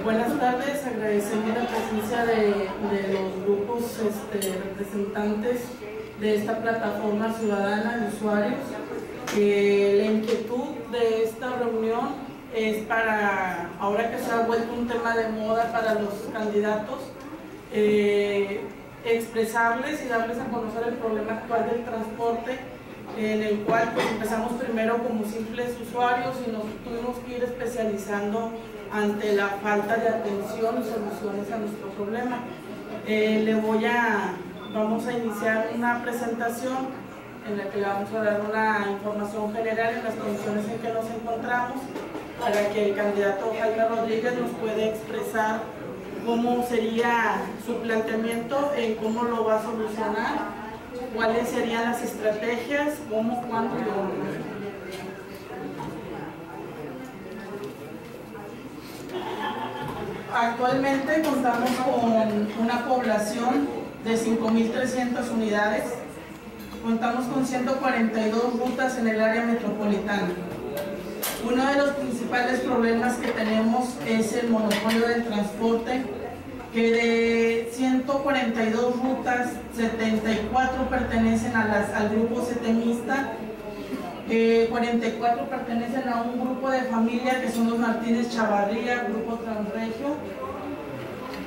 Buenas tardes, agradecemos la presencia de los grupos representantes de esta plataforma ciudadana de usuarios. La inquietud de esta reunión es para, ahora que se ha vuelto un tema de moda para los candidatos, expresarles y darles a conocer el problema actual del transporte, en el cual pues empezamos primero como simples usuarios y nos tuvimos que ir especializando ante la falta de atención y soluciones a nuestro problema. Vamos a iniciar una presentación en la que le vamos a dar una información general en las condiciones en que nos encontramos, para que el candidato Jaime Rodríguez nos pueda expresar cómo sería su planteamiento en cómo lo va a solucionar, cuáles serían las estrategias, cómo, cuándo y dónde. Actualmente contamos con una población de 5.300 unidades, contamos con 142 rutas en el área metropolitana. Uno de los principales problemas que tenemos es el monopolio del transporte, que de 142 rutas, 74 pertenecen al grupo setemista, 44 pertenecen a un grupo de familia que son los Martínez Chavarría, Grupo Transregio,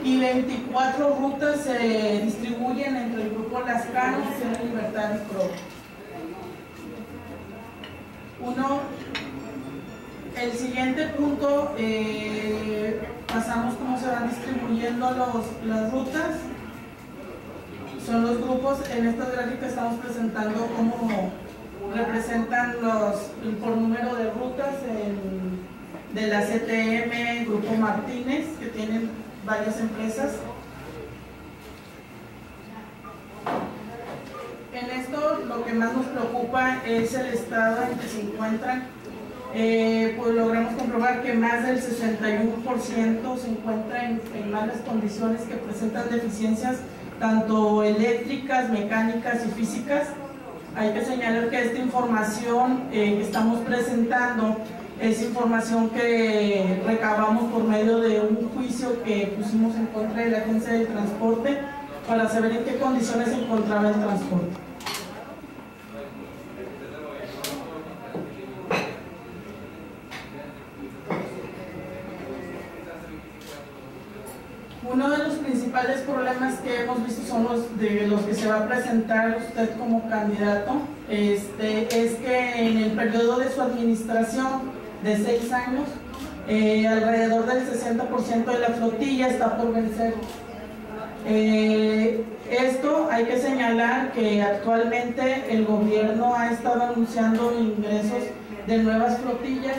y 24 rutas se distribuyen entre el grupo Lascano, Centro Libertad y Pro. El siguiente punto, pasamos cómo se van distribuyendo las rutas. Son los grupos, en estas gráficas estamos presentando cómo representan por número de rutas de la CTM, Grupo Martínez, que tienen varias empresas. En esto lo que más nos preocupa es el estado en que se encuentran. Pues logramos comprobar que más del 61% se encuentra en malas condiciones, que presentan deficiencias tanto eléctricas, mecánicas y físicas. Hay que señalar que esta información que estamos presentando es información que recabamos por medio de un juicio que pusimos en contra de la Agencia del Transporte para saber en qué condiciones se encontraba el transporte. Uno de los principales problemas que hemos visto son los que se va a presentar usted como candidato, es que en el periodo de su administración de 6 años, alrededor del 60% de la flotilla está por vencer. Esto hay que señalar que actualmente el gobierno ha estado anunciando ingresos de nuevas flotillas,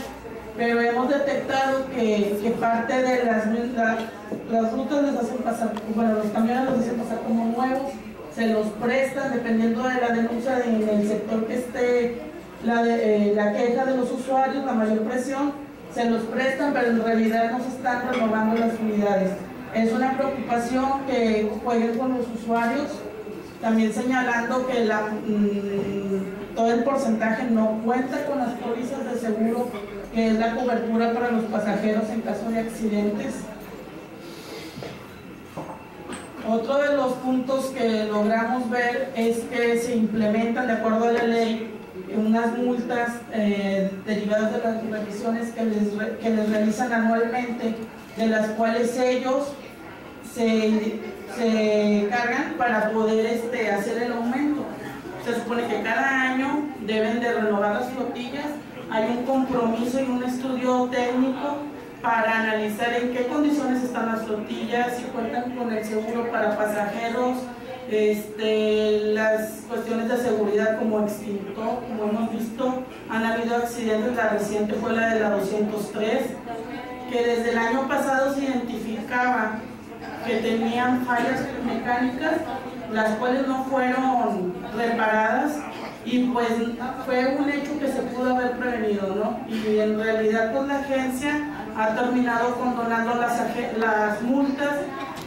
pero hemos detectado que parte de las rutas les hacen pasar, bueno, los camiones los hacen pasar como nuevos, se los prestan dependiendo de la denuncia del sector que esté la queja de los usuarios, la mayor presión, se los prestan, pero en realidad no se están renovando las unidades. Es una preocupación que jueguen con los usuarios, también señalando que todo el porcentaje no cuenta con las pólizas de seguro, que es la cobertura para los pasajeros en caso de accidentes. Otro de los puntos que logramos ver es que se implementan, de acuerdo a la ley, unas multas derivadas de las revisiones que les realizan anualmente, de las cuales ellos se cargan para poder hacer el aumento. Se supone que cada año deben de renovar las flotillas. Hay un compromiso y un estudio técnico para analizar en qué condiciones están las flotillas, si cuentan con el seguro para pasajeros, las cuestiones de seguridad como extintor, como hemos visto, han habido accidentes. La reciente fue la de la 203, que desde el año pasado se identificaba que tenían fallas mecánicas, las cuales no fueron reparadas, y pues fue un hecho que se pudo haber prevenido, ¿no? Y en realidad pues la agencia ha terminado condonando las multas,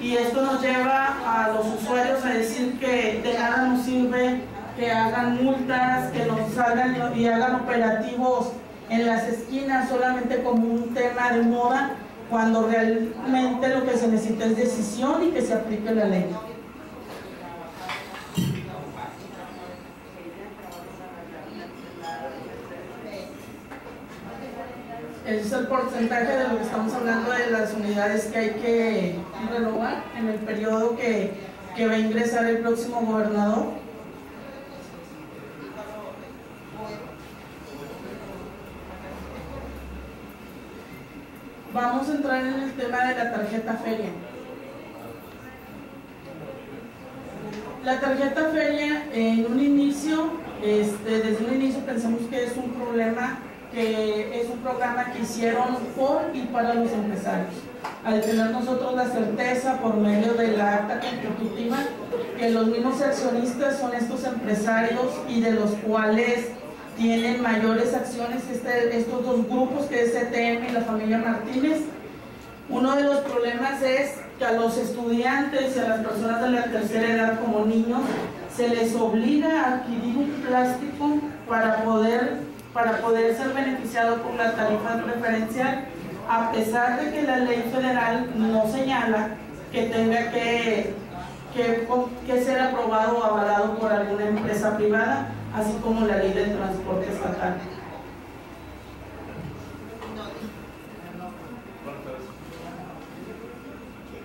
y esto nos lleva a los usuarios a decir que de nada nos sirve que hagan multas, que nos hagan y hagan operativos en las esquinas solamente como un tema de moda, cuando realmente lo que se necesita es decisión y que se aplique la ley. Ese es el porcentaje de lo que estamos hablando de las unidades que hay que renovar en el periodo que va a ingresar el próximo gobernador. Vamos a entrar en el tema de la tarjeta feria. La tarjeta feria, en un inicio, desde un inicio pensamos que es un problema, que es un programa que hicieron por y para los empresarios. Al tener nosotros la certeza por medio de la acta constitutiva que los mismos accionistas son estos empresarios y de los cuales tienen mayores acciones estos dos grupos, que es CTM y la familia Martínez. Uno de los problemas es que a los estudiantes y a las personas de la tercera edad como niños se les obliga a adquirir un plástico para poder ser beneficiado por la tarifa preferencial, a pesar de que la ley federal no señala que tenga que ser aprobado o avalado por alguna empresa privada, así como la ley del transporte estatal.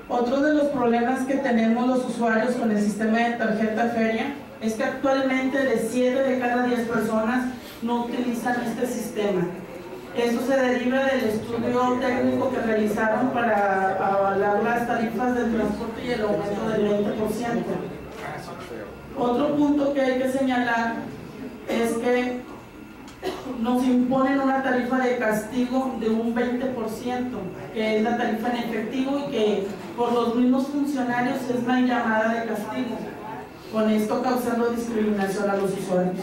Otro de los problemas que tenemos los usuarios con el sistema de tarjeta feria es que actualmente de 7 de cada 10 personas no utilizan este sistema. Esto se deriva del estudio técnico que realizaron para avalar las tarifas del transporte y el aumento del 20%. Otro punto que hay que señalar es que nos imponen una tarifa de castigo de un 20%, que es la tarifa en efectivo y que por los mismos funcionarios es la llamada de castigo, con esto causando discriminación a los usuarios.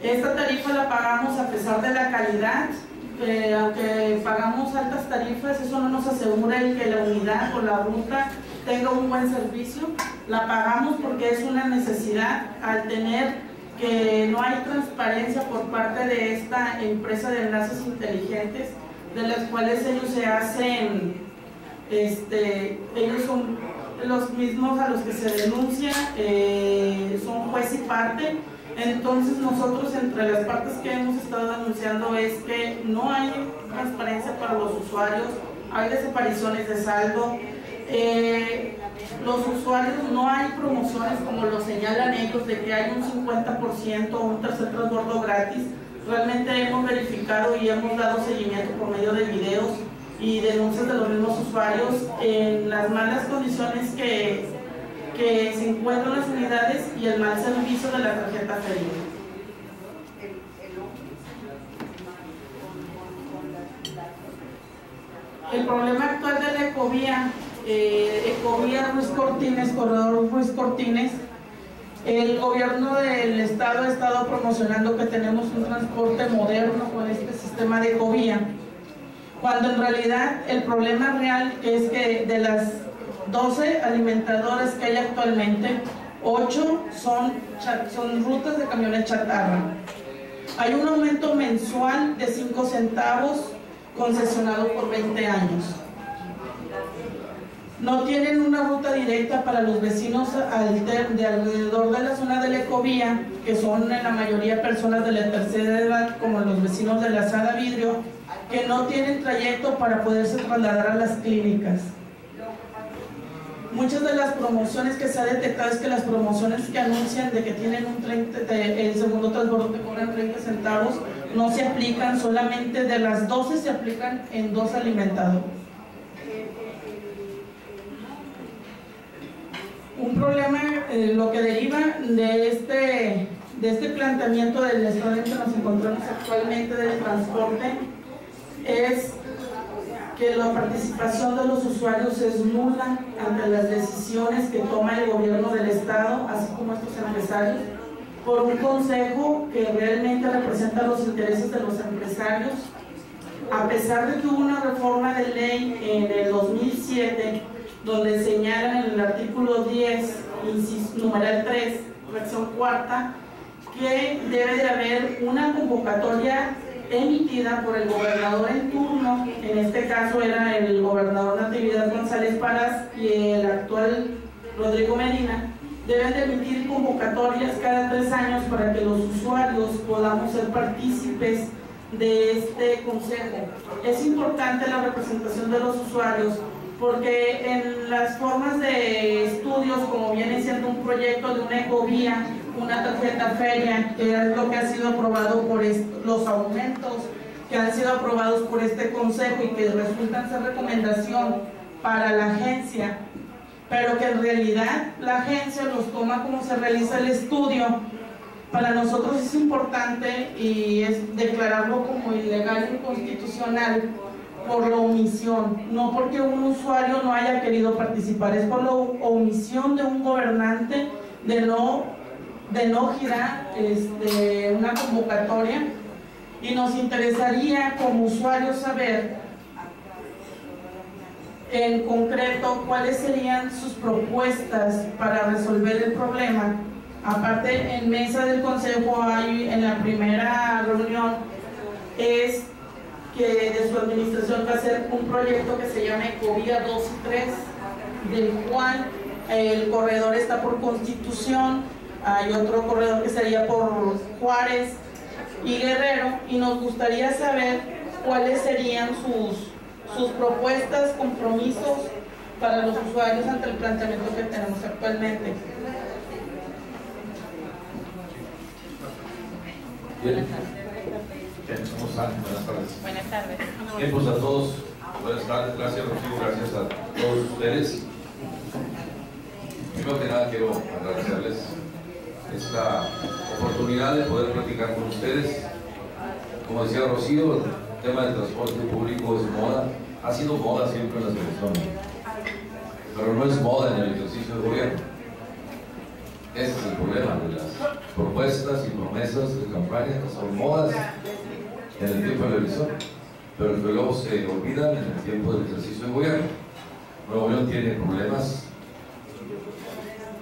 Esta tarifa la pagamos a pesar de la calidad, aunque pagamos altas tarifas, eso no nos asegura el que la unidad o la ruta tenga un buen servicio. La pagamos porque es una necesidad al tener que no hay transparencia por parte de esta empresa de enlaces inteligentes, de las cuales ellos se hacen, ellos son los mismos a los que se denuncia, son juez y parte. Entonces nosotros, entre las partes que hemos estado denunciando, es que no hay transparencia para los usuarios, hay desapariciones de saldo, los usuarios, no hay promociones como lo señalan ellos de que hay un 50% o un tercer transbordo gratis. Realmente hemos verificado y hemos dado seguimiento por medio de videos y denuncias de los mismos usuarios en las malas condiciones que se encuentran las unidades y el mal servicio de la tarjeta feria. El problema actual de la Ecovía, Ruiz Cortines, corredor Ruiz Cortines, el gobierno del estado ha estado promocionando que tenemos un transporte moderno con este sistema de Ecovía, cuando en realidad el problema real es que de las 12 alimentadoras que hay actualmente, 8 son rutas de camiones chatarra. Hay un aumento mensual de 5 centavos concesionado por 20 años. No tienen una ruta directa para los vecinos de alrededor de la zona de la Ecovía, que son en la mayoría personas de la tercera edad, como los vecinos de la Sada Vidrio, que no tienen trayecto para poderse trasladar a las clínicas. Muchas de las promociones que se ha detectado es que las promociones que anuncian de que tienen el segundo transbordo que cobran 30 centavos no se aplican, solamente de las 12 se aplican en 2 alimentadoras. Un problema, lo que deriva de este planteamiento del estado en que nos encontramos actualmente del transporte, es que la participación de los usuarios es nula ante las decisiones que toma el gobierno del estado, así como estos empresarios, por un consejo que realmente representa los intereses de los empresarios. A pesar de que hubo una reforma de ley en el 2007, donde señalan en el artículo 10, numeral 3, fracción cuarta, que debe de haber una convocatoria emitida por el gobernador en turno, en este caso era el gobernador Natividad González Parás y el actual Rodrigo Medina, deben de emitir convocatorias cada 3 años para que los usuarios podamos ser partícipes de este consejo. Es importante la representación de los usuarios porque en las formas de estudios, como viene siendo un proyecto de una ecovía, una tarjeta feria, que es lo que ha sido aprobado por los aumentos que han sido aprobados por este consejo y que resultan ser recomendación para la agencia, pero que en realidad la agencia los toma como se realiza el estudio. Para nosotros es importante y es declararlo como ilegal e inconstitucional por la omisión, no porque un usuario no haya querido participar, es por la omisión de un gobernante de no girar una convocatoria. Y nos interesaría como usuarios saber en concreto cuáles serían sus propuestas para resolver el problema. Aparte, en mesa del consejo hay, en la primera reunión, es que de su administración va a ser un proyecto que se llama Ecovía 2 y 3, del cual el corredor está por Constitución, hay otro corredor que sería por Juárez y Guerrero, y nos gustaría saber cuáles serían sus propuestas, compromisos para los usuarios ante el planteamiento que tenemos actualmente. Bien. ¿Cómo están? Buenas tardes. Buenas tardes. Bien, pues a todos, buenas tardes, gracias Rocío, gracias a todos ustedes. Primero que nada quiero agradecerles esta oportunidad de poder platicar con ustedes. Como decía Rocío, el tema del transporte público es moda, ha sido moda siempre en las elecciones, pero no es moda en el ejercicio de gobierno. Ese es el problema de las propuestas y promesas de campaña, que son modas en el tiempo de la elección, pero que luego se olvidan en el tiempo del ejercicio de gobierno. Nuevo León tiene problemas,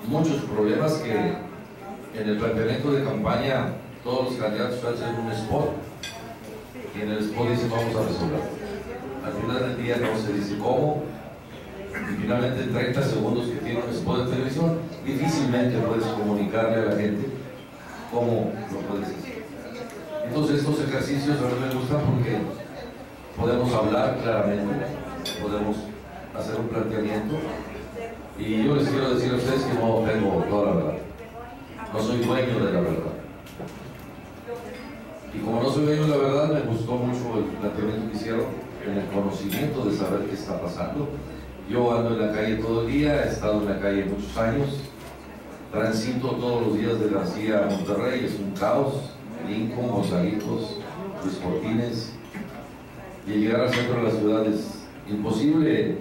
muchos problemas, que en el planteamiento de campaña todos los candidatos hacen un spot y en el spot dicen vamos a resolver. Al final del día no se dice cómo, y finalmente en 30 segundos que tiene un spot de televisión difícilmente puedes comunicarle a la gente cómo lo puedes hacer. Entonces estos ejercicios a mí me gustan porque podemos hablar claramente, podemos hacer un planteamiento, y yo les quiero decir a ustedes que no tengo toda la verdad, no soy dueño de la verdad, y como no soy dueño de la verdad, me gustó mucho el planteamiento que hicieron en el conocimiento de saber qué está pasando. Yo ando en la calle todo el día, he estado en la calle muchos años, transito todos los días de García a Monterrey, es un caos, Lincoln, Gonzalitos, Luis Cortines, y llegar al centro de la ciudad es imposible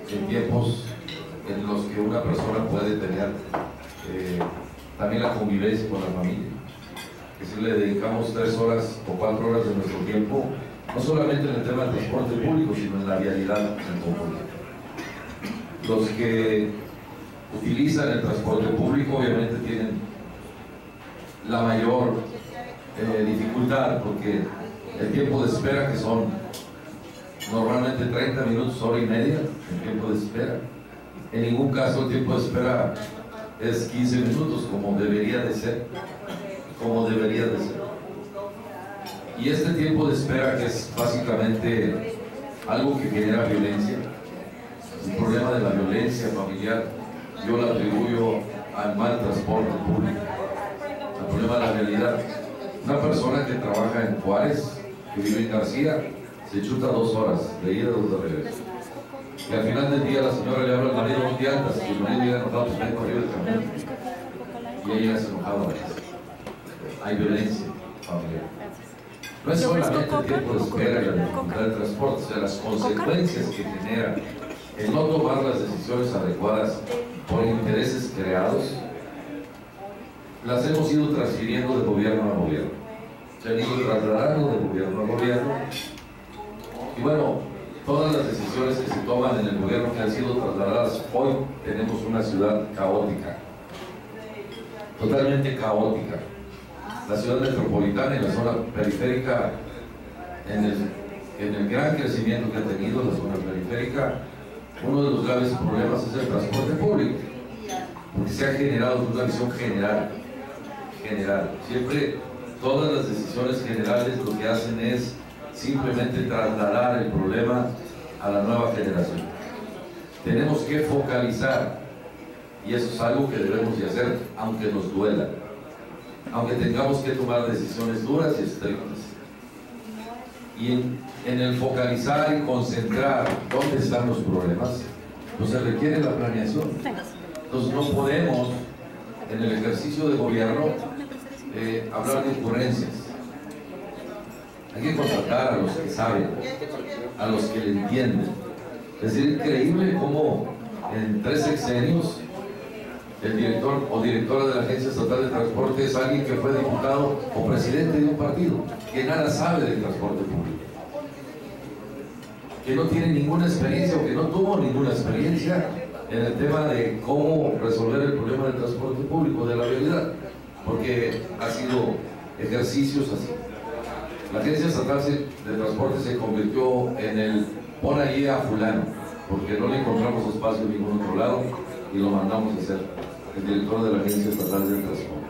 en tiempos en los que una persona puede tener también la convivencia con la familia, que si le dedicamos 3 horas o 4 horas de nuestro tiempo, no solamente en el tema del transporte público, sino en la vialidad en conjunto. Los que utilizan el transporte público obviamente tienen la mayor dificultad, porque el tiempo de espera, que son normalmente 30 minutos, hora y media, el tiempo de espera, en ningún caso el tiempo de espera es 15 minutos como debería de ser, y este tiempo de espera, que es básicamente algo que genera violencia, el problema de la violencia familiar, yo lo atribuyo al mal transporte público, al problema de la realidad. Una persona que trabaja en Juárez, que vive en García, se chuta 2 horas de ida y 2 de regreso, y al final del día la señora le habla al marido un día antes, y el marido llega enojado, pues ven corrido el camión, y ella llega enojada a la casa. Hay violencia familiar. No es solamente el tiempo de espera y la dificultad del transporte, o sea, las consecuencias que genera el no tomar las decisiones adecuadas por intereses creados, las hemos ido transfiriendo de gobierno a gobierno. Se han ido trasladando de gobierno a gobierno, y bueno, todas las decisiones que se toman en el gobierno que han sido trasladadas, hoy tenemos una ciudad caótica, totalmente caótica. la ciudad metropolitana y la zona periférica, en el gran crecimiento que ha tenido la zona periférica, uno de los graves problemas es el transporte público, porque se ha generado una visión general. Siempre todas las decisiones generales lo que hacen es simplemente trasladar el problema a la nueva generación. Tenemos que focalizar, y eso es algo que debemos de hacer, aunque nos duela, aunque tengamos que tomar decisiones duras y estrictas. Y en el focalizar y concentrar dónde están los problemas, pues se requiere la planeación. Entonces no podemos, en el ejercicio de gobierno, hablar de ocurrencias. Hay que contratar a los que saben, a los que le entienden. Es decir, increíble cómo en 3 sexenios el director o directora de la Agencia Estatal de Transporte es alguien que fue diputado o presidente de un partido, que nada sabe del transporte público, que no tiene ninguna experiencia o que no tuvo ninguna experiencia en el tema de cómo resolver el problema del transporte público, de la vialidad, porque ha sido ejercicios así. La Agencia Estatal de Transporte se convirtió en el pon ahí a fulano, porque no le encontramos espacio en ningún otro lado y lo mandamos a hacer el director de la Agencia Estatal de Transporte.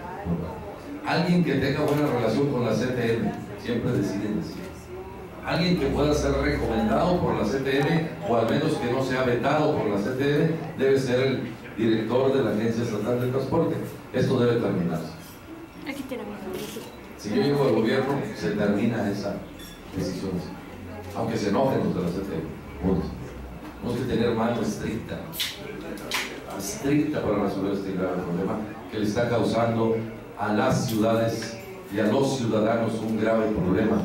Alguien que tenga buena relación con la CTM, siempre deciden decir. Alguien que pueda ser recomendado por la CTM, o al menos que no sea vetado por la CTM, debe ser el director de la Agencia Estatal de Transporte. Esto debe terminarse. Si yo llego al gobierno, se termina esa decisión, aunque se enojen los de la CTM. Tenemos que tener mano estricta para resolver este grave problema que le está causando a las ciudades y a los ciudadanos un grave problema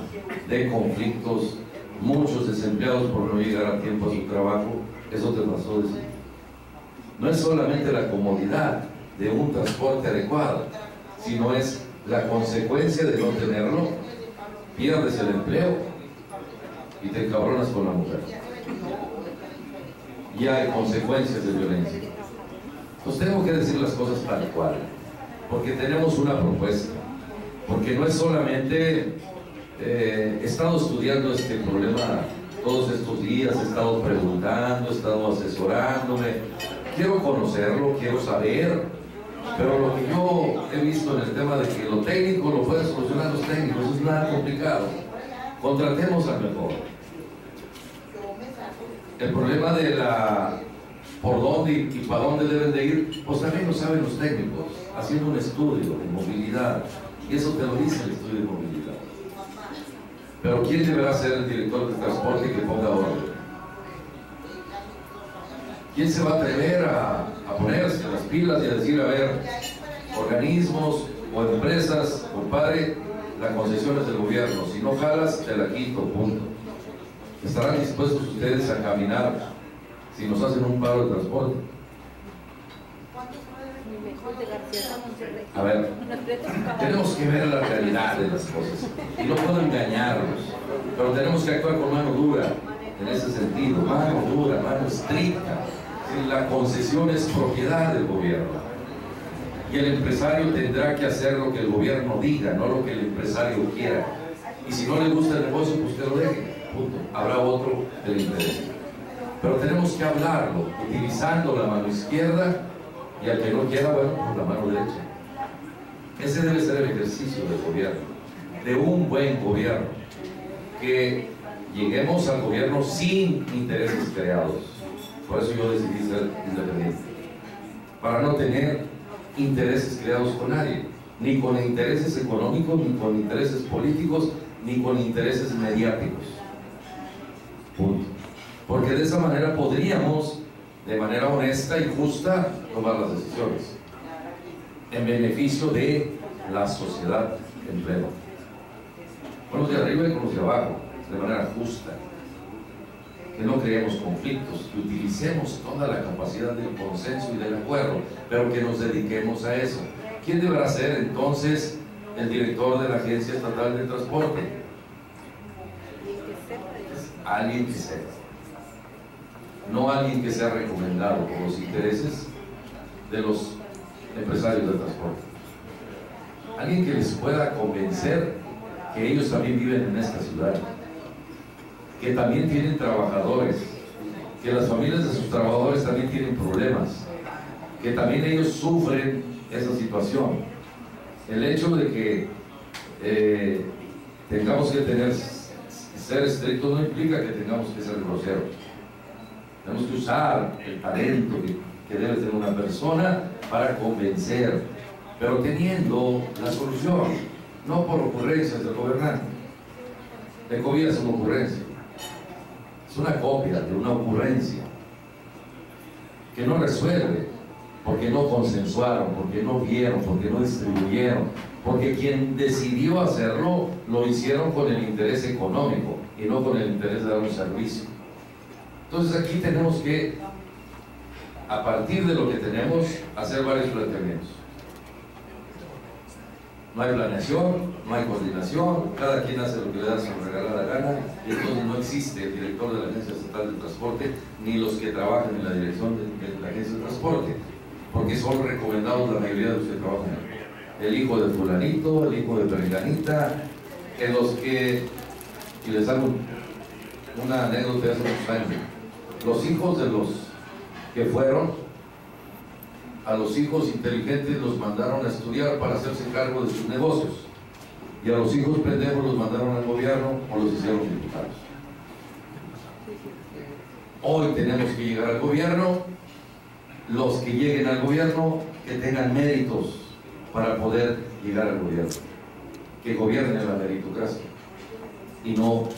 de conflictos, muchos desempleados por no llegar a tiempo a su trabajo. Eso te pasó a decir. No es solamente la comodidad de un transporte adecuado, sino es la consecuencia de no tenerlo. Pierdes el empleo y te encabronas con la mujer. Y hay consecuencias de violencia. Entonces tengo que decir las cosas tal cual, porque tenemos una propuesta, porque no es solamente he estado estudiando este problema todos estos días, he estado preguntando, he estado asesorándome, quiero conocerlo, quiero saber, pero lo que yo he visto en el tema de que lo técnico lo pueden solucionar los técnicos, es nada complicado. Contratemos al mejor. El problema de por dónde y para dónde deben de ir, pues también lo saben los técnicos, haciendo un estudio de movilidad, y eso te lo dice el estudio de movilidad. Pero ¿quién deberá ser el director de transporte que ponga orden? ¿Quién se va a atrever a ponerse las pilas y a decir, a ver, organismos o empresas, compadre, la concesión es del gobierno, si no jalas, te la quito, punto? ¿Estarán dispuestos ustedes a caminar si nos hacen un paro de transporte? A ver, tenemos que ver la realidad de las cosas y no puedo engañarnos, pero tenemos que actuar con mano dura en ese sentido, mano dura, mano estricta. La concesión es propiedad del gobierno y el empresario tendrá que hacer lo que el gobierno diga, no lo que el empresario quiera, y si no le gusta el negocio, pues que lo deje, punto. Habrá otro que le interese, pero tenemos que hablarlo utilizando la mano izquierda, y al que no quiera, bueno, por la mano derecha. Ese debe ser el ejercicio del gobierno, de un buen gobierno, que lleguemos al gobierno sin intereses creados. Por eso yo decidí ser independiente, para no tener intereses creados con nadie, ni con intereses económicos, ni con intereses políticos, ni con intereses mediáticos. Punto. Porque de esa manera podríamos, de manera honesta y justa, tomar las decisiones en beneficio de la sociedad en pleno, con los de arriba y con los de abajo, de manera justa, que no creemos conflictos, que utilicemos toda la capacidad del consenso y del acuerdo, pero que nos dediquemos a eso. ¿Quién deberá ser entonces el director de la Agencia Estatal de Transporte? Alguien que sepa, no alguien que sea recomendado por los intereses de los empresarios de transporte. alguien que les pueda convencer que ellos también viven en esta ciudad, que también tienen trabajadores, que las familias de sus trabajadores también tienen problemas, que también ellos sufren esa situación. El hecho de que tengamos que ser estrictos no implica que tengamos que ser groseros. Tenemos que usar el talento que debe tener una persona para convencer, pero teniendo la solución, no por ocurrencias del gobernante. Ecovía es una ocurrencia, es una copia de una ocurrencia que no resuelve, porque no consensuaron, porque no vieron, porque no distribuyeron, porque quien decidió hacerlo lo hicieron con el interés económico y no con el interés de dar un servicio. Entonces aquí tenemos que, a partir de lo que tenemos, hacer varios planteamientos. No hay planeación, no hay coordinación, cada quien hace lo que le da su regalada gana, y entonces no existe el director de la Agencia Estatal de Transporte ni los que trabajan en la dirección de la Agencia de Transporte, porque son recomendados la mayoría de los que trabajan. El hijo de fulanito, el hijo de perenganita, en los que, y les hago una anécdota de hace muchos años, los hijos de los que fueron, a los hijos inteligentes los mandaron a estudiar para hacerse cargo de sus negocios, y a los hijos pendejos los mandaron al gobierno o los hicieron diputados. Hoy tenemos que llegar al gobierno, los que lleguen al gobierno que tengan méritos para poder llegar al gobierno, que gobiernen la meritocracia y no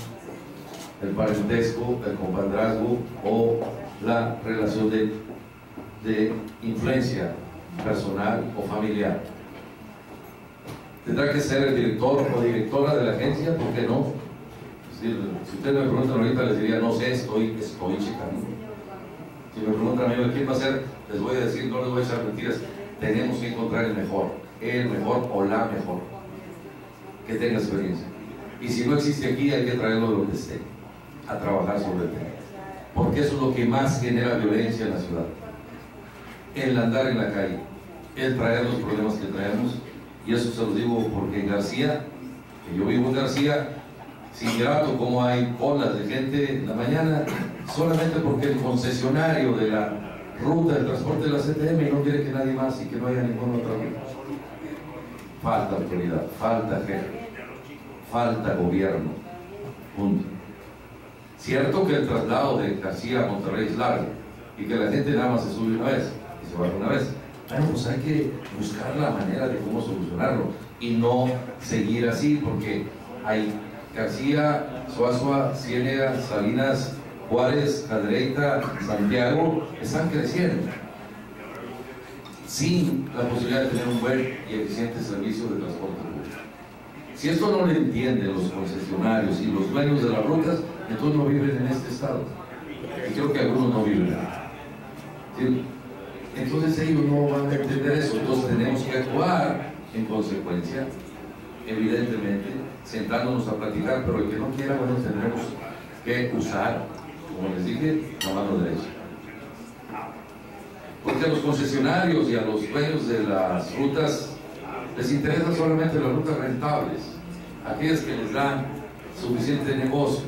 el parentesco, el compadrazgo o la relación de influencia personal o familiar. Tendrá que ser el director o directora de la agencia, ¿por qué no? Si ustedes me preguntan ahorita, les diría, no sé, estoy checando. Si me preguntan a mí quién va a ser, les voy a decir, no les voy a echar mentiras, tenemos que encontrar el mejor o la mejor, que tenga experiencia. Y si no existe aquí, hay que traerlo de donde esté, a trabajar sobre el tema. Porque eso es lo que más genera violencia en la ciudad. El andar en la calle, el traer los problemas que traemos, y eso se los digo porque en García, que yo vivo en García, sin grato como hay colas de gente en la mañana, solamente porque el concesionario de la ruta de transporte de la CTM no quiere que nadie más y que no haya ninguna otra ruta. Falta autoridad, falta jefe, falta gobierno, punto. Cierto que el traslado de García a Monterrey es largo y que la gente nada más se sube una vez y se baja una vez. Bueno, pues hay que buscar la manera de cómo solucionarlo y no seguir así, porque hay García, Suazua, Ciénega, Salinas, Juárez, Cadereyta, Santiago, están creciendo sin la posibilidad de tener un buen y eficiente servicio de transporte público. Si esto no lo entienden los concesionarios y los dueños de las rutas, entonces no viven en este estado. Y creo que algunos no viven. ¿Sí? Entonces ellos no van a entender eso. Entonces tenemos que actuar en consecuencia, evidentemente, sentándonos a platicar, pero el que no quiera, bueno, tendremos que usar, como les dije, la mano derecha. Porque a los concesionarios y a los dueños de las rutas les interesan solamente las rutas rentables, aquellas que les dan suficiente negocio,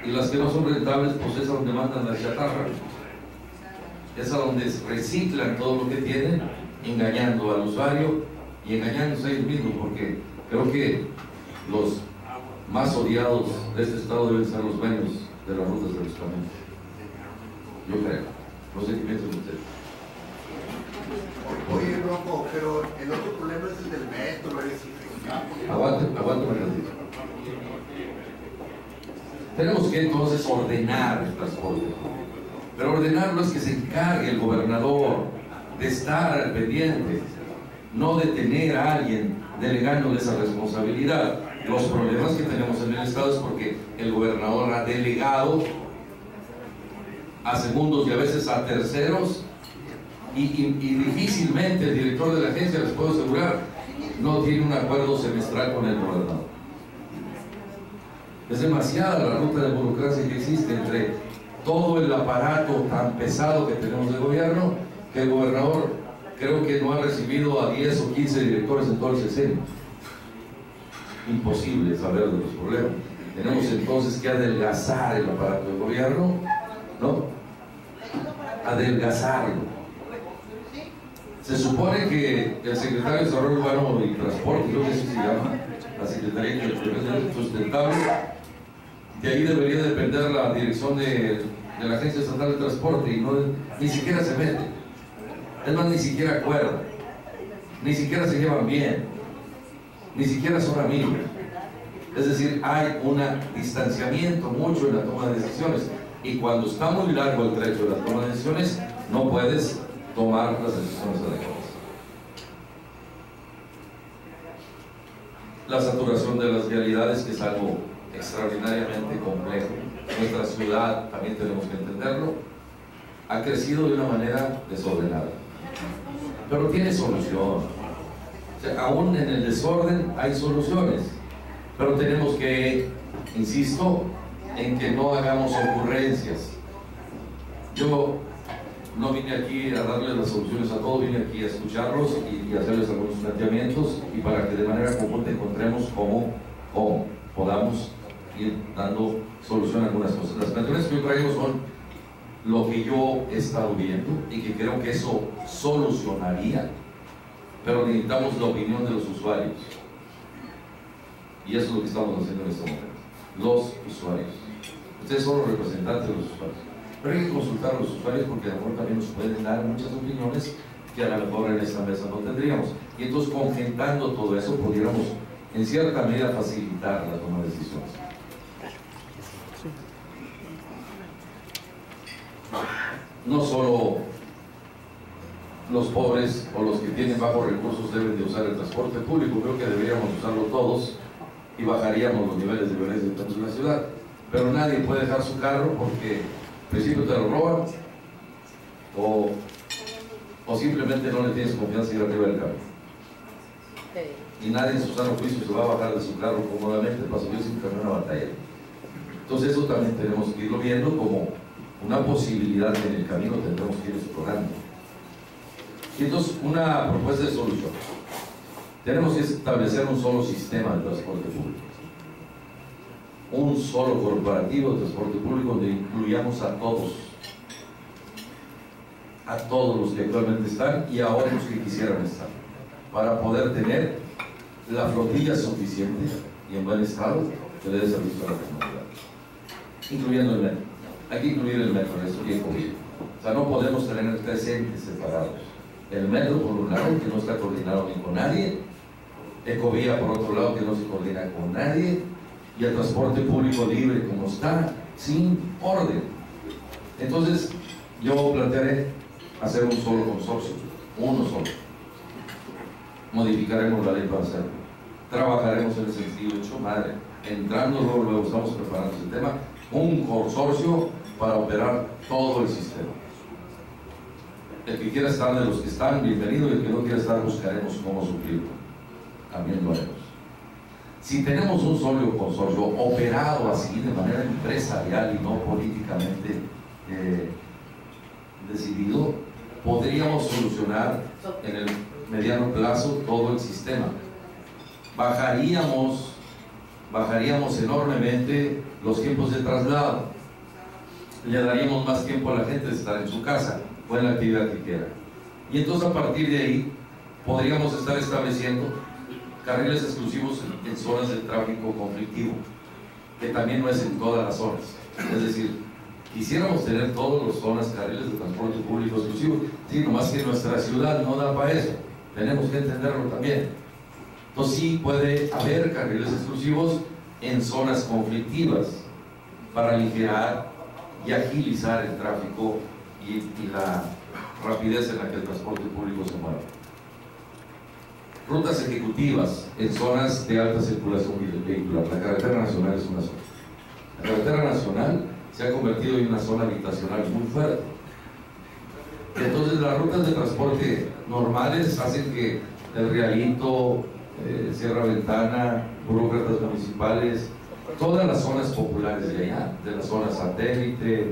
y las que no son rentables, pues es a donde mandan la chatarra, es a donde reciclan todo lo que tienen, engañando al usuario y engañándose a ellos mismos, porque creo que los más odiados de este estado deben ser los dueños de las rutas de los camiones. Yo creo. No sé qué piensan ustedes. Oye, Bronco, pero el otro problema es el del metro, Aguántame un ratito. Tenemos que entonces ordenar el transporte. Pero ordenar no es que se encargue el gobernador de estar al pendiente, no de tener a alguien delegándole esa responsabilidad. Los problemas que tenemos en el estado es porque el gobernador ha delegado a segundos y a veces a terceros, y difícilmente el director de la agencia, les puedo asegurar, no tiene un acuerdo semestral con el gobernador. Es demasiada la ruta de burocracia que existe entre todo el aparato tan pesado que tenemos de gobierno, que el gobernador creo que no ha recibido a 10 o 15 directores en todo el sexenio. imposible saber de los problemas. Tenemos entonces que adelgazar el aparato de gobierno, ¿no? Adelgazarlo. Se supone que el secretario de Desarrollo Urbano y Transporte, creo que así se llama, la Secretaría de Sustentable, de ahí debería depender la dirección de la Agencia Estatal de Transporte, y no, ni siquiera se mete. Es más, ni siquiera acuerdan, ni siquiera se llevan bien, ni siquiera son amigos. Es decir, hay un distanciamiento mucho en la toma de decisiones, y cuando está muy largo el trecho de la toma de decisiones, no puedes tomar las decisiones adecuadas. La saturación de las vialidades, que es algo extraordinariamente complejo. Nuestra ciudad, también tenemos que entenderlo, ha crecido de una manera desordenada, pero tiene solución. O sea, aún en el desorden hay soluciones, pero tenemos que, insisto, en que no hagamos ocurrencias. Yo no vine aquí a darles las soluciones a todos, vine aquí a escucharlos y hacerles algunos planteamientos, y para que de manera conjunta encontremos cómo podamos ir dando solución a algunas cosas. Las planteamientos que yo traigo son lo que yo he estado viendo y que creo que eso solucionaría, pero necesitamos la opinión de los usuarios, y eso es lo que estamos haciendo en este momento. Los usuarios, ustedes son los representantes de los usuarios, pero hay que consultar a los usuarios, porque a lo mejor también nos pueden dar muchas opiniones que a lo mejor en esta mesa no tendríamos, y entonces conjuntando todo eso pudiéramos en cierta medida facilitar la toma de decisiones. No solo los pobres o los que tienen bajos recursos deben de usar el transporte público, creo que deberíamos usarlo todos y bajaríamos los niveles de violencia en la ciudad. Pero nadie puede dejar su carro porque al principio te lo roban, o simplemente no le tienes confianza ir arriba del carro. Y nadie en su sano juicio se va a bajar de su carro cómodamente para subirse un camión a batalla. Entonces eso también tenemos que irlo viendo como una posibilidad que en el camino tendremos que ir explorando. Y entonces, una propuesta de solución. Tenemos que establecer un solo sistema de transporte público, un solo corporativo de transporte público donde incluyamos a todos los que actualmente están y a otros que quisieran estar, para poder tener la flotilla suficiente y en buen estado que le dé servicio a la comunidad, incluyendo el metro. Hay que incluir el metro en esto, bien conmigo. O sea, no podemos tener tres entes separados. El metro, por un lado, que no está coordinado ni con nadie; Ecovía, por otro lado, que no se coordina con nadie; y el transporte público libre, como está, sin orden. Entonces, yo plantearé hacer un solo consorcio, uno solo. Modificaremos la ley para hacerlo. Trabajaremos en el sentido hecho madre. Entrando luego, estamos preparando ese tema, un consorcio para operar todo el sistema. El que quiera estar de los que están, bienvenido, y el que no quiera estar, buscaremos cómo suplirlo. También lo haremos. Si tenemos un solo consorcio operado así, de manera empresarial y no políticamente decidido, podríamos solucionar en el mediano plazo todo el sistema. Bajaríamos enormemente los tiempos de traslado, le daríamos más tiempo a la gente de estar en su casa o en la actividad que quiera, y entonces a partir de ahí podríamos estar estableciendo carriles exclusivos en zonas de tráfico conflictivo, que también no es en todas las zonas. Es decir, quisiéramos tener todas las zonas carriles de transporte público exclusivo, sí, nomás que nuestra ciudad no da para eso, tenemos que entenderlo también. Entonces sí puede haber carriles exclusivos en zonas conflictivas para aligerar y agilizar el tráfico y la rapidez en la que el transporte público se mueve. Rutas ejecutivas en zonas de alta circulación vehicular. La carretera nacional es una zona. La carretera nacional se ha convertido en una zona habitacional muy fuerte. Entonces las rutas de transporte normales hacen que el Realito, Sierra Ventana, burócratas municipales, todas las zonas populares de allá, de la zona satélite,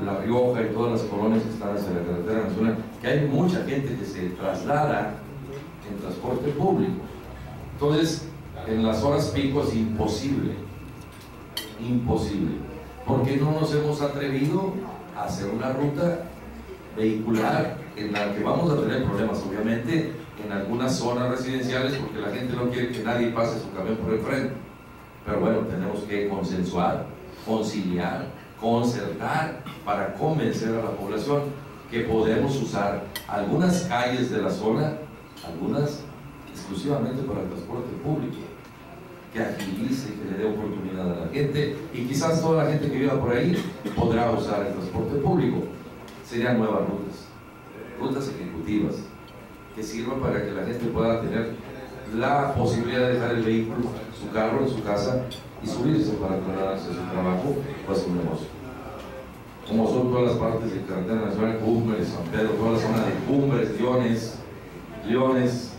La Rioja y todas las colonias que están hacia la carretera nacional, que hay mucha gente que se traslada en transporte público. Entonces, en las horas pico es imposible, imposible, porque no nos hemos atrevido a hacer una ruta vehicular en la que vamos a tener problemas, obviamente, en algunas zonas residenciales, porque la gente no quiere que nadie pase su camión por el frente. Pero bueno, tenemos que consensuar, conciliar, concertar para convencer a la población que podemos usar algunas calles de la zona, algunas exclusivamente para el transporte público, que agilice, que le dé oportunidad a la gente, y quizás toda la gente que viva por ahí podrá usar el transporte público. Serían nuevas rutas ejecutivas, que sirvan para que la gente pueda tener la posibilidad de dejar el vehículo, su carro en su casa y subirse para trasladarse a su trabajo o a su negocio. Como son todas las partes de carretera nacional, Cumbres, San Pedro, toda la zona de Cumbres, Leones.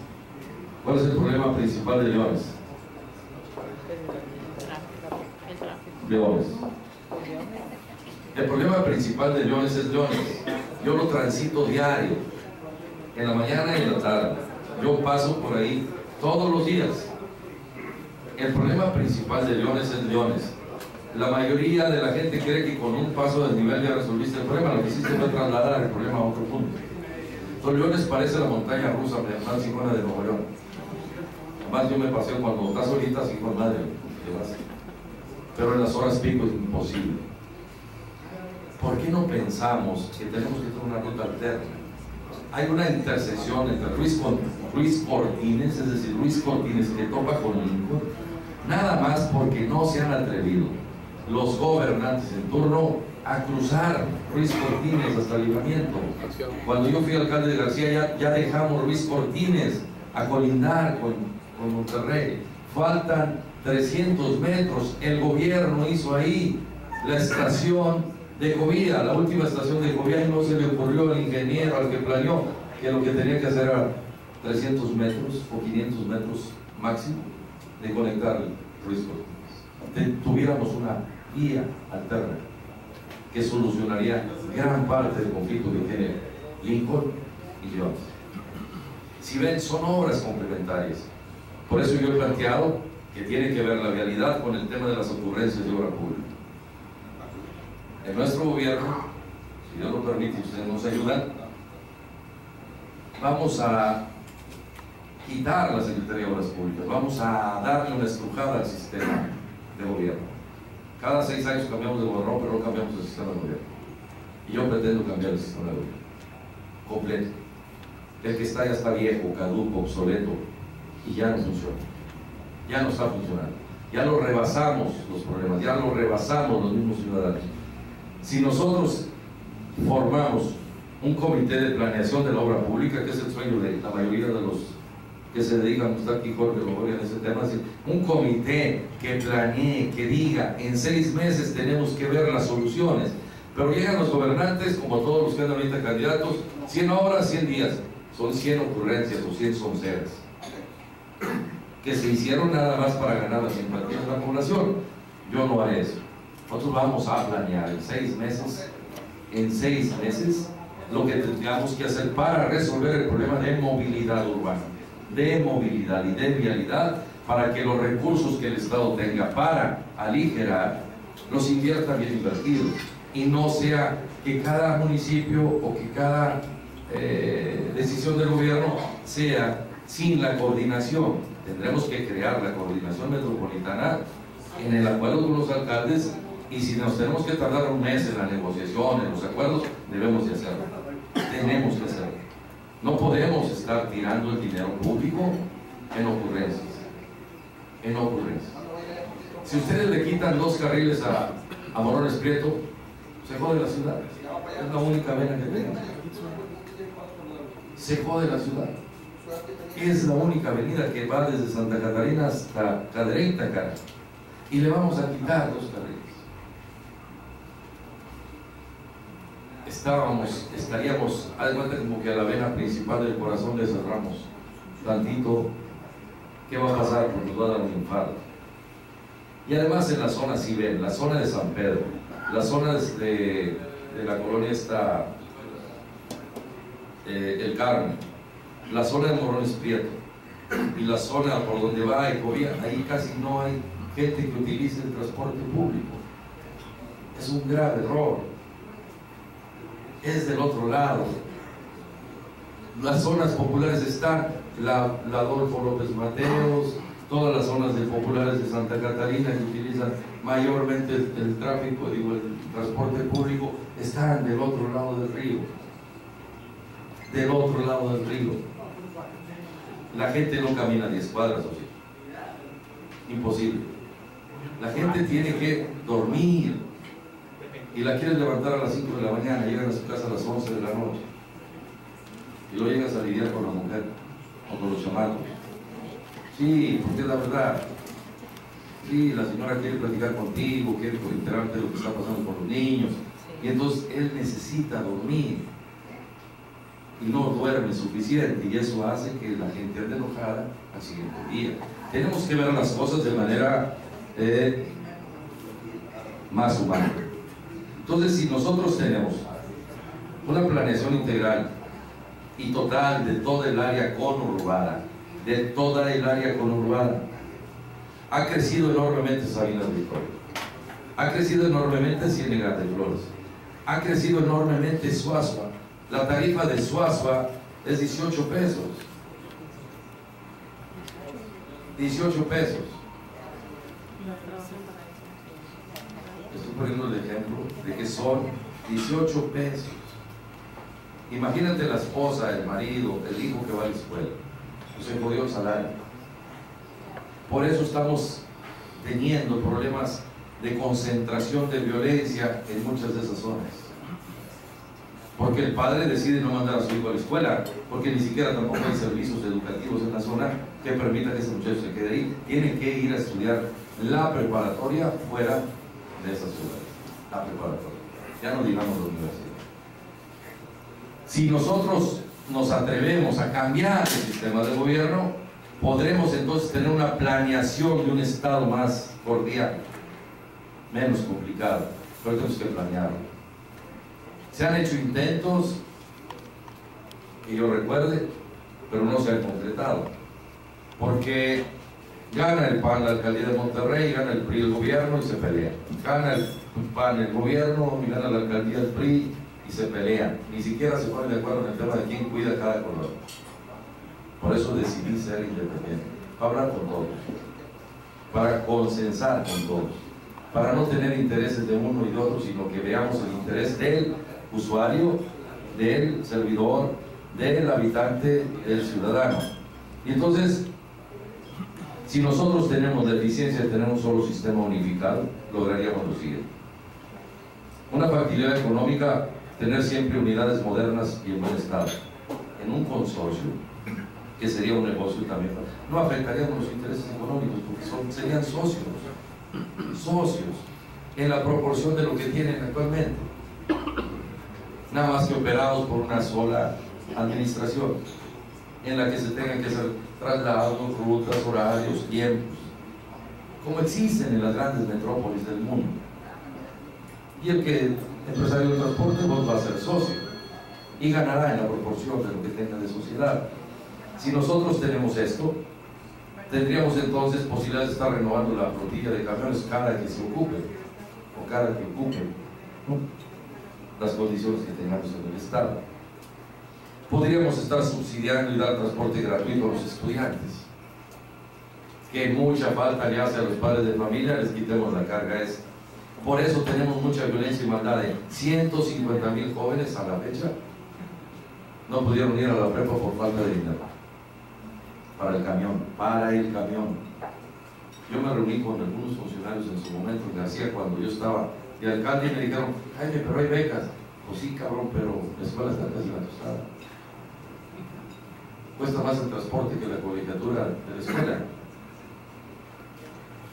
¿Cuál es el problema principal de Leones? Leones. El problema principal de Leones es Leones. Yo lo transito diario, en la mañana y en la tarde. Yo paso por ahí todos los días. El problema principal de Leones es Leones. La mayoría de la gente cree que con un paso de nivel ya resolviste el problema. Lo que hiciste fue trasladar el problema a otro punto. Entonces Leones parece la montaña rusa más chingona de Nuevo León. Además yo me paseo cuando estás solita así con madre. Pero en las horas pico es imposible. ¿Por qué no pensamos que tenemos que tener una ruta alterna? Hay una intersección entre Ruiz Cortines, es decir, Ruiz Cortines que topa con Lincoln, nada más porque no se han atrevido los gobernantes en turno a cruzar Ruiz Cortines hasta Libramiento. Cuando yo fui alcalde de García ya dejamos Ruiz Cortines a colindar con Monterrey. Faltan 300 metros. El gobierno hizo ahí la estación de Ecovía, la última estación de Ecovía, y no se le ocurrió al ingeniero, al que planeó, que lo que tenía que hacer era 300 metros o 500 metros máximo de conectar Ruiz Cortines. Tuviéramos una vía alterna que solucionaría gran parte del conflicto que tiene Lincoln y Leones. Si ven, son obras complementarias. Por eso yo he planteado que tiene que ver la vialidad con el tema de las ocurrencias de obra pública. En nuestro gobierno, si Dios lo permite y ustedes nos ayudan, vamos a quitar la Secretaría de Obras Públicas, vamos a darle una estrujada al sistema de gobierno. Cada 6 años cambiamos de gobernador, pero no cambiamos el sistema de gobierno. Y yo pretendo cambiar el sistema de gobierno completo. El que está ya está viejo, caduco, obsoleto, y ya no funciona. Ya no está funcionando. Ya lo rebasamos los problemas, ya lo rebasamos los mismos ciudadanos. Si nosotros formamos un comité de planeación de la obra pública, que es el sueño de la mayoría de los que se dedican, está aquí Jorge Loboria en ese tema, un comité que planee, que diga, en 6 meses tenemos que ver las soluciones, pero llegan los gobernantes, como todos los que andan ahorita candidatos, 100 obras, 100 días, son 100 ocurrencias o 100 sonceras, que se hicieron nada más para ganar la simpatía de la población. Yo no haré eso. Nosotros vamos a planear en 6 meses lo que tengamos que hacer para resolver el problema de movilidad urbana, de movilidad y de vialidad, para que los recursos que el Estado tenga para aligerar los invierta bien invertidos, y no sea que cada municipio o que cada decisión del gobierno sea sin la coordinación. Tendremos que crear la coordinación metropolitana en el acuerdo con los alcaldes, y si nos tenemos que tardar un mes en la negociación, en los acuerdos, debemos de hacerlo. Tenemos que hacerlo. No podemos estar tirando el dinero público en ocurrencias. En ocurrencias. Si ustedes le quitan 2 carriles a Morones Prieto, se jode la ciudad. Es la única vena que tenemos. Se jode la ciudad. Es la única avenida que va desde Santa Catarina hasta Cadereyta, cara. Y le vamos a quitar 2 carriles. Estaríamos, haz de cuenta, como que a la vena principal del corazón le cerramos tantito. ¿Qué va a pasar? Pues nos va a dar un infarto. Y además en la zona, si ven, la zona de San Pedro, la zona de la colonia está El Carmen, la zona de Morones Prieto, y la zona por donde va Ecovía, ahí casi no hay gente que utilice el transporte público. Es un grave error. Es del otro lado. Las zonas populares están, la Adolfo López Mateos, todas las zonas populares de Santa Catarina que utilizan mayormente el tráfico, digo, el transporte público, están del otro lado del río. Del otro lado del río. La gente no camina 10 cuadras, o sí. Imposible. La gente tiene que dormir y la quieren levantar a las 5 de la mañana, llegan a su casa a las 11 de la noche y luego llegas a lidiar con la mujer o con los chamacos. Sí, porque es la verdad. Sí, la señora quiere platicar contigo, quiere enterarte de lo que está pasando con los niños, y entonces él necesita dormir y no duerme suficiente, y eso hace que la gente ande enojada al siguiente día. Tenemos que ver las cosas de manera más humana. Entonces, si nosotros tenemos una planeación integral y total de toda el área conurbada, ha crecido enormemente Sabinas Victoria, ha crecido enormemente Ciénega de Flores, ha crecido enormemente Suazua. La tarifa de Suazua es 18 pesos. 18 pesos. Estoy poniendo el ejemplo de que son 18 pesos. Imagínate la esposa, el marido, el hijo que va a la escuela. Pues se jodió el salario. Por eso estamos teniendo problemas de concentración de violencia en muchas de esas zonas. Porque el padre decide no mandar a su hijo a la escuela, porque ni siquiera tampoco hay servicios educativos en la zona que permitan que ese muchacho se quede ahí. Tienen que ir a estudiar la preparatoria fuera de esas ciudades. La preparatoria. Ya no digamos la universidad. Si nosotros nos atrevemos a cambiar el sistema de gobierno, podremos entonces tener una planeación de un Estado más cordial, menos complicado, pero tenemos que planearlo. Se han hecho intentos, que yo recuerde, pero no se han concretado, porque gana el PAN la alcaldía de Monterrey, gana el PRI el gobierno y se pelean. Gana el PAN el gobierno y gana la alcaldía el PRI y se pelean. Ni siquiera se ponen de acuerdo en el tema de quién cuida cada color. Por eso decidí ser independiente, para hablar con todos, para consensar con todos, para no tener intereses de uno y de otro, sino que veamos el interés del usuario, del servidor, del habitante, del ciudadano. Y entonces, si nosotros tenemos la eficiencia de tener un solo sistema unificado, lograríamos lo siguiente: una factibilidad económica, tener siempre unidades modernas y en buen estado, en un consorcio, que sería un negocio también. No afectaríamos los intereses económicos, porque serían socios, en la proporción de lo que tienen actualmente, nada más que operados por una sola administración, en la que se tengan que hacer traslados, rutas, horarios, tiempos, como existen en las grandes metrópolis del mundo. Y el que empresario de transporte va a ser socio y ganará en la proporción de lo que tenga de sociedad. Si nosotros tenemos esto, tendríamos entonces posibilidades de estar renovando la flotilla de camiones cada que se ocupe, o cada que ocupe, ¿no?, las condiciones que tengamos en el Estado. Podríamos estar subsidiando y dar transporte gratuito a los estudiantes, que mucha falta le hace a los padres de familia, les quitemos la carga esa. Por eso tenemos mucha violencia y maldad. 150,000 jóvenes a la fecha no pudieron ir a la prepa por falta de dinero para el camión. Yo me reuní con algunos funcionarios en su momento en García cuando yo estaba de alcalde y me dijeron: Jaime, pero hay becas. Pues sí, cabrón, pero la escuela está casi la tostada. Cuesta más el transporte que la colegiatura de la escuela.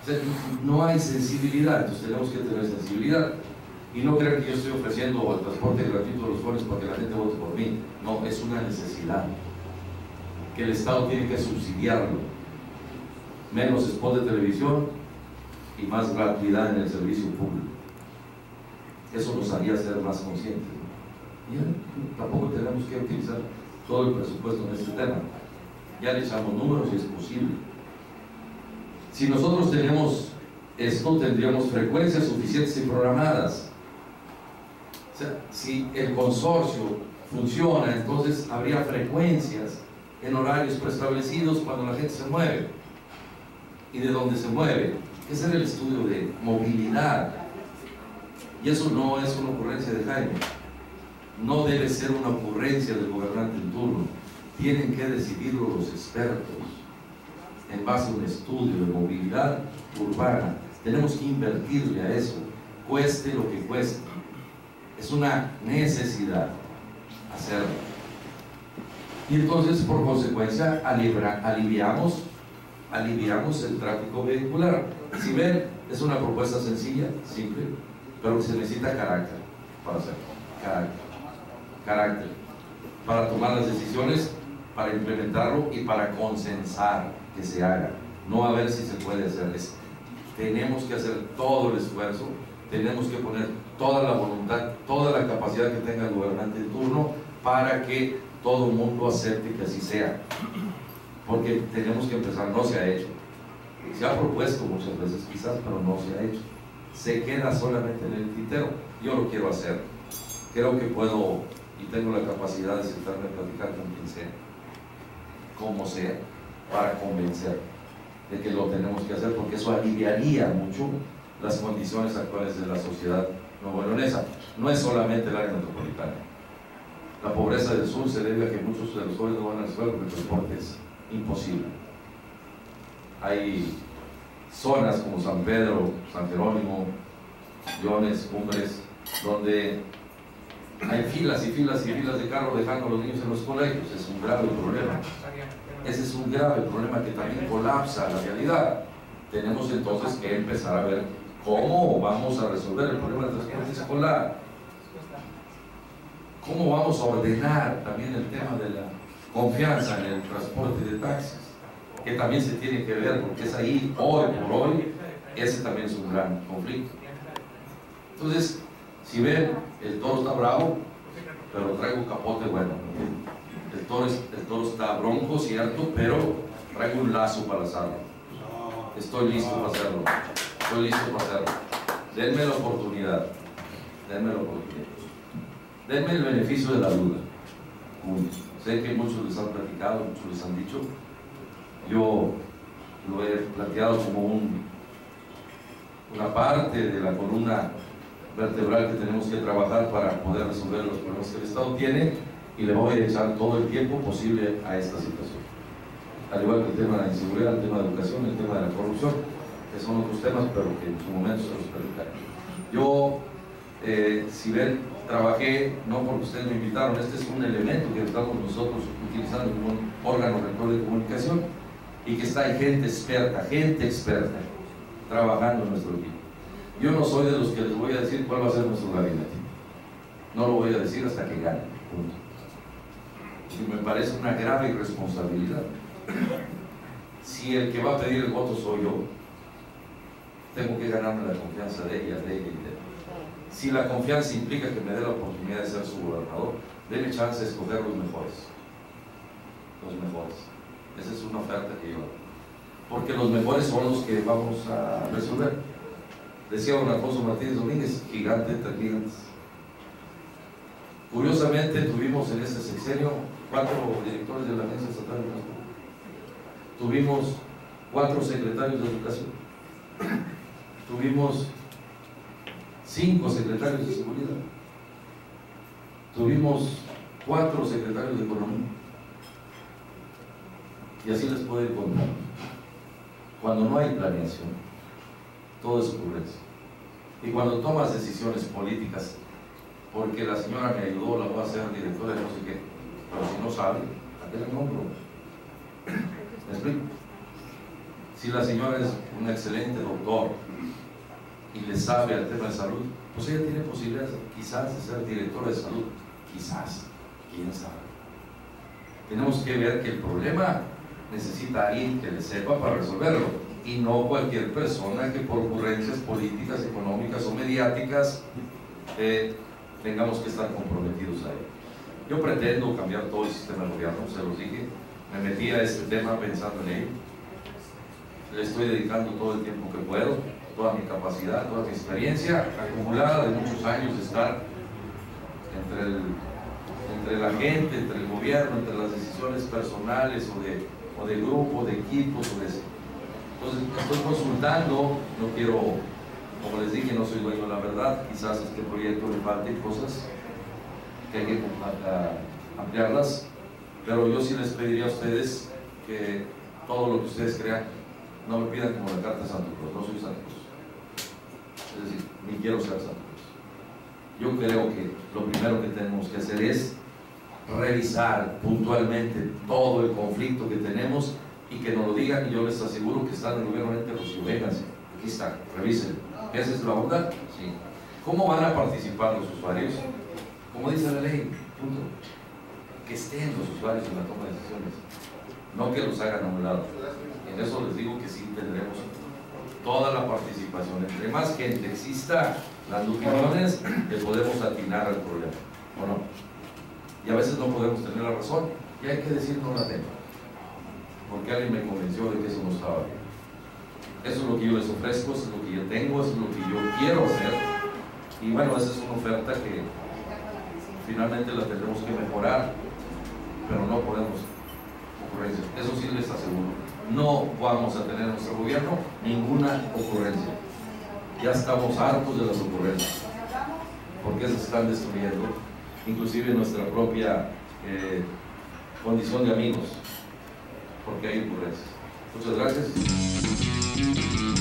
O sea, no hay sensibilidad, entonces tenemos que tener sensibilidad. Y no crean que yo estoy ofreciendo el transporte gratuito a los jóvenes para que la gente vote por mí. No, es una necesidad que el Estado tiene que subsidiarlo. Menos spot de televisión y más gratuidad en el servicio público. Eso nos haría ser más conscientes, ¿no? Y tampoco tenemos que utilizar todo el presupuesto en este tema. Ya le echamos números y es posible. Si nosotros tenemos esto, tendríamos frecuencias suficientes y programadas. O sea, si el consorcio funciona, entonces habría frecuencias en horarios preestablecidos cuando la gente se mueve. ¿Y de dónde se mueve? Ese es el estudio de movilidad. Y eso no es una ocurrencia de Jaime. No debe ser una ocurrencia del gobernante en turno. Tienen que decidirlo los expertos en base a un estudio de movilidad urbana. Tenemos que invertirle a eso, cueste lo que cueste. Es una necesidad hacerlo. Y entonces, por consecuencia, aliviamos el tráfico vehicular. Si ven, es una propuesta sencilla, simple, pero que se necesita carácter para hacerlo. Carácter. Para tomar las decisiones, para implementarlo y para consensar que se haga. No a ver si se puede hacer. Tenemos que hacer todo el esfuerzo, tenemos que poner toda la voluntad, toda la capacidad que tenga el gobernante de turno para que todo el mundo acepte que así sea. Porque tenemos que empezar, no se ha hecho. Se ha propuesto muchas veces quizás, pero no se ha hecho. Se queda solamente en el tintero. Yo lo quiero hacer. Creo que puedo y tengo la capacidad de sentarme a platicar con quien sea, como sea, para convencer de que lo tenemos que hacer, porque eso aliviaría mucho las condiciones actuales de la sociedad nuevo-leonesa. No es solamente el área metropolitana. La pobreza del sur se debe a que muchos de los jóvenes no van a la escuela porque el transporte es imposible. Hay zonas como San Pedro, San Jerónimo, Leones, Cumbres, donde hay filas y filas y filas de carros dejando a los niños en los colegios. Es un grave problema. Ese es un grave problema que también colapsa la realidad. Tenemos entonces que empezar a ver cómo vamos a resolver el problema del transporte escolar. Cómo vamos a ordenar también el tema de la confianza en el transporte de taxis, que también se tiene que ver, porque es ahí, hoy por hoy, ese también es un gran conflicto. Entonces, si ven, el toro está bravo, pero traigo capote bueno. El toro está bronco, cierto, pero traigo un lazo para alzarlo. Estoy listo para hacerlo. Estoy listo para hacerlo. Denme la oportunidad. Denme la oportunidad. Denme el beneficio de la duda. Sé que muchos les han platicado, muchos les han dicho. Yo lo he planteado como una parte de la columna vertebral que tenemos que trabajar para poder resolver los problemas que el Estado tiene, y le voy a echar todo el tiempo posible a esta situación. Al igual que el tema de la inseguridad, el tema de educación, el tema de la corrupción, que son otros temas, pero que en su momento se los platicaré. Yo, si ven, trabajé, no porque ustedes me invitaron, este es un elemento que estamos nosotros utilizando como un órgano rector de comunicación, y que está ahí gente experta, trabajando en nuestro equipo. Yo no soy de los que les voy a decir cuál va a ser nuestro gabinete. No lo voy a decir hasta que gane. Punto. Y me parece una grave irresponsabilidad. Si el que va a pedir el voto soy yo, tengo que ganarme la confianza de ella, de él. Si la confianza implica que me dé la oportunidad de ser su gobernador, déme chance de escoger los mejores. Los mejores. Esa es una oferta que yo hago. Porque los mejores son los que vamos a resolver. Decía don Alfonso Martínez Domínguez, gigante entre gigantes. Curiosamente tuvimos en este sexenio 4 directores de la Agencia Estatal de Transporte. Tuvimos 4 secretarios de Educación. Tuvimos 5 secretarios de Seguridad. Tuvimos 4 secretarios de Economía. Y así les puedo ir contando. Cuando no hay planeación, todo es ocurrencia. Y cuando tomas decisiones políticas, porque la señora me ayudó, la voy a hacer directora de no sé qué, pero si no sabe, ¿a qué le nombro? ¿Me explico? Si la señora es un excelente doctor y le sabe al tema de salud, pues ella tiene posibilidades quizás de ser directora de salud, quizás, quién sabe. Tenemos que ver que el problema necesita alguien que le sepa para resolverlo, y no cualquier persona que por ocurrencias políticas, económicas o mediáticas tengamos que estar comprometidos a ello. Yo pretendo cambiar todo el sistema de gobierno, se los dije, me metí a este tema pensando en ello. Le estoy dedicando todo el tiempo que puedo, toda mi capacidad, toda mi experiencia acumulada de muchos años de estar entre la gente, entre el gobierno, entre las decisiones personales o de grupo, de equipos. Entonces estoy consultando, no quiero, como les dije, no soy dueño de la verdad, quizás a este proyecto le falten cosas que hay que ampliarlas, pero yo sí les pediría a ustedes que todo lo que ustedes crean, no me pidan como la carta de Santo Cruz, no soy Santo Cruz, es decir, ni quiero ser Santo Cruz. Yo creo que lo primero que tenemos que hacer es revisar puntualmente todo el conflicto que tenemos y que nos lo digan, y yo les aseguro que están en el gobierno de Rocío, vénganse, aquí está, revisen. ¿Esa es la onda? Sí. ¿Cómo van a participar los usuarios? Como dice la ley, punto. Que estén los usuarios en la toma de decisiones, no que los hagan a un lado. En eso les digo que sí tendremos toda la participación. Entre más gente exista, las opiniones, que podemos atinar al problema, ¿o no? Y a veces no podemos tener la razón, y hay que decir no la tengo, porque alguien me convenció de que eso no estaba bien. Eso es lo que yo les ofrezco, eso es lo que yo tengo, eso es lo que yo quiero hacer, y bueno, esa es una oferta que finalmente la tendremos que mejorar, pero no podemos ocurrencias. Eso sí les aseguro, no vamos a tener en nuestro gobierno ninguna ocurrencia. Ya estamos hartos de las ocurrencias, porque se están destruyendo inclusive nuestra propia condición de amigos, porque hay ocurrencias. Muchas gracias.